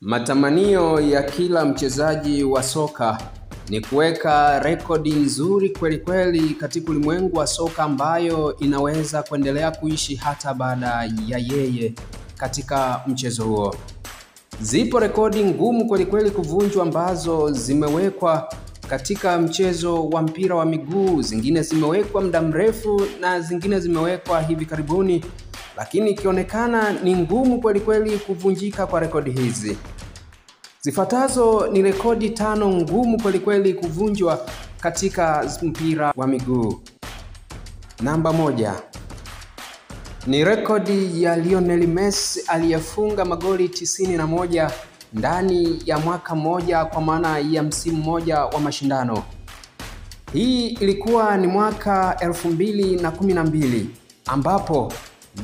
Matamanio ya kila mchezaji wa soka ni kuweka rekodi nzuri kweli kweli katika ulimwengu wa soka ambayo inaweza kuendelea kuishi hata baada ya yeye katika mchezo huo. Zipo rekodi ngumu kweli kweli kuvunjwa ambazo zimewekwa katika mchezo wa mpira wa miguu, zingine zimewekwa muda mrefu na zingine zimewekwa hivi karibuni, lakini ikionekana ni ngumu kweli kweli kuvunjika kwa rekodi hizi. Zifuatazo ni rekodi 5 ngumu kweli kweli kuvunjwa katika mpira wa miguu. Namba 1 ni rekodi ya Lionel Messi aliyefunga magoli 91 ndani ya mwaka mmoja, kwa maana ya msimu mmoja wa mashindano. Hii ilikuwa ni mwaka 2012 ambapo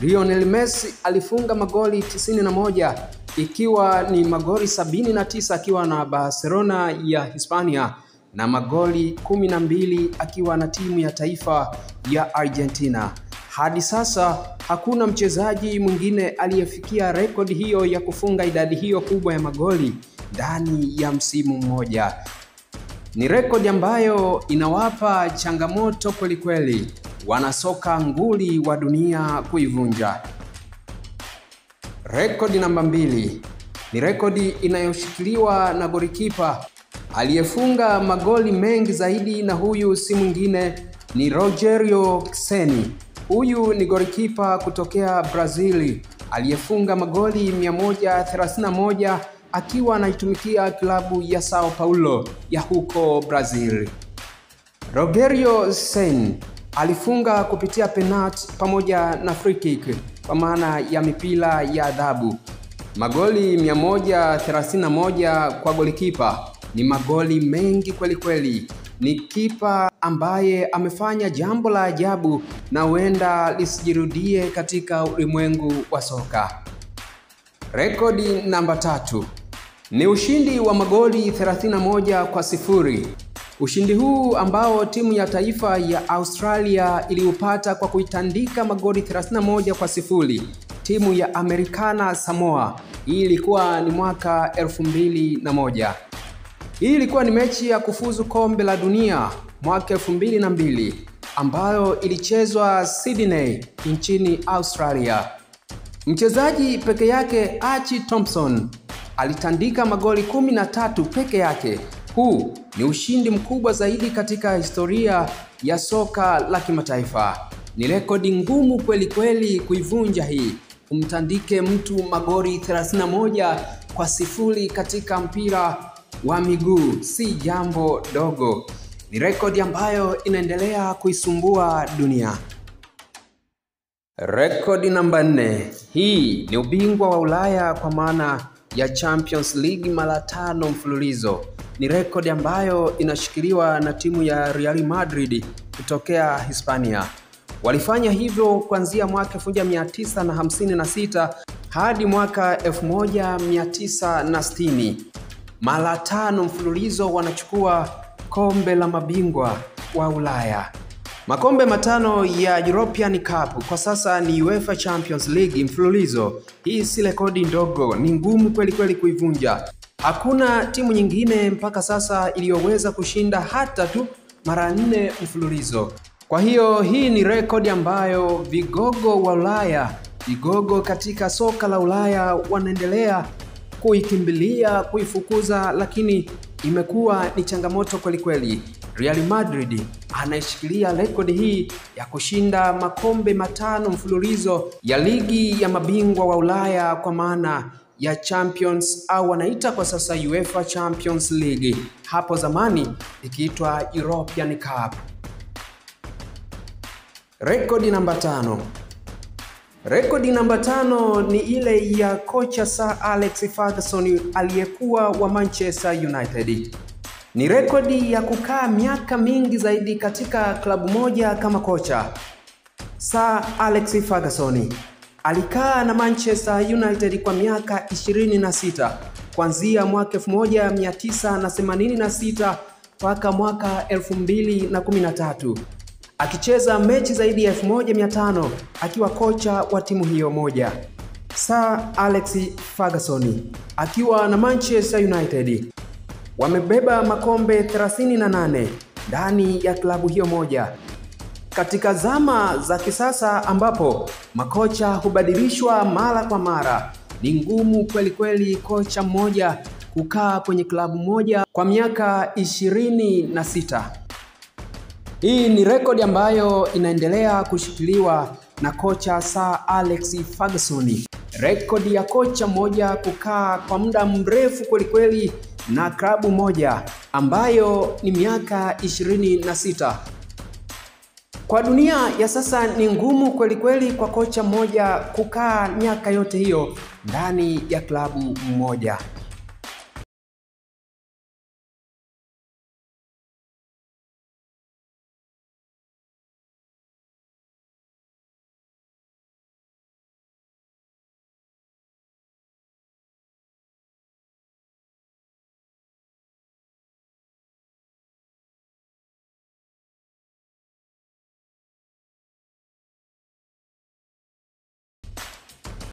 Lionel Messi alifunga magoli 91 ikiwa ni magoli 79 akiwa na Barcelona ya Hispania na magoli 12 akiwa na timu ya taifa ya Argentina. Hadi sasa hakuna mchezaji mwingine aliyefikia rekodi hiyo ya kufunga idadi hiyo kubwa ya magoli ndani ya msimu mmoja. Ni rekodi ambayo inawapa changamoto kweli kweli wanasoka nguli wa dunia kuivunja. Rekodi namba 2 ni rekodi inayoshikiliwa na golikipa aliyefunga magoli mengi zaidi, na huyu si mwingine ni Rogério Ceni. Huyu ni golikipa kutokea Brazil aliyefunga magoli 131 akiwa anaitumikia klabu ya Sao Paulo ya huko Brazil. Rogério Ceni alifunga kupitia penalti pamoja na free kick, kwa maana ya mipira ya adhabu. Magoli 131 kwa golikipa ni magoli mengi kweli kweli. Ni kipa ambaye amefanya jambo la ajabu na huenda lisijirudie katika ulimwengu wa soka. Rekodi namba 3 ni ushindi wa magoli 31-0. Ushindi huu ambao timu ya taifa ya Australia iliupata kwa kuitandika magoli 31-0 timu ya Americana Samoa. Hii ilikuwa ni mwaka 2001. Hii ilikuwa ni mechi ya kufuzu kombe la dunia mwaka 2002 ambayo ilichezwa Sydney nchini Australia. Mchezaji peke yake Archie Thompson alitandika magoli 13 peke yake. Huu ni ushindi mkubwa zaidi katika historia ya soka la kimataifa. Ni rekodi ngumu kweli kweli kuivunja hii. Umtandike mtu magoli 31-0 katika mpira wa miguu si jambo dogo. Ni rekodi ambayo inaendelea kuisumbua dunia. Rekodi namba 4. Hii ni ubingwa wa Ulaya kwa maana ya Champions League mara 5 mfululizo. Ni rekodi ambayo inashikiliwa na timu ya Real Madrid kutokea Hispania. Walifanya hivyo kuanzia mwaka 1956 hadi mwaka 1960. Mara 5 mfululizo wanachukua kombe la mabingwa wa Ulaya. Makombe 5 ya European Cup, kwa sasa ni UEFA Champions League mfululizo. Hii si rekodi ndogo, ni ngumu kweli kweli kuivunja. Hakuna timu nyingine mpaka sasa iliyoweza kushinda hata tu mara 4 mfululizo. Kwa hiyo hii ni rekodi ambayo vigogo wa Ulaya, vigogo katika soka la Ulaya wanaendelea kuikimbilia, kuifukuza, lakini imekuwa ni changamoto kweli kweli. Real Madrid anaishikilia rekodi hii ya kushinda makombe 5 mfululizo ya ligi ya mabingwa wa Ulaya kwa maana ya Champions, au wanaita kwa sasa UEFA Champions League, hapo zamani ikiitwa European Cup. Rekodi namba 5. Rekodi namba 5 ni ile ya kocha Sir Alex Ferguson aliyekuwa wa Manchester United. Ni rekodi ya kukaa miaka mingi zaidi katika klabu moja kama kocha. Sir Alex Ferguson alikaa na Manchester United kwa miaka 26 kuanzia mwaka 1986 mpaka mwaka 2013, akicheza mechi zaidi ya 1500 akiwa kocha wa timu hiyo moja. Sir Alex Ferguson akiwa na Manchester United wamebeba makombe 38 ndani ya klabu hiyo moja. Katika zama za kisasa ambapo makocha hubadilishwa mara kwa mara, ni ngumu kweli kweli kocha mmoja kukaa kwenye klabu moja kwa miaka 26. Hii ni rekodi ambayo inaendelea kushikiliwa na kocha Sir Alex Ferguson. Rekodi ya kocha mmoja kukaa kwa muda mrefu kweli kweli na klabu moja ambayo ni miaka 26. Kwa dunia ya sasa ni ngumu kweli kweli kwa kocha mmoja kukaa miaka yote hiyo ndani ya klabu moja.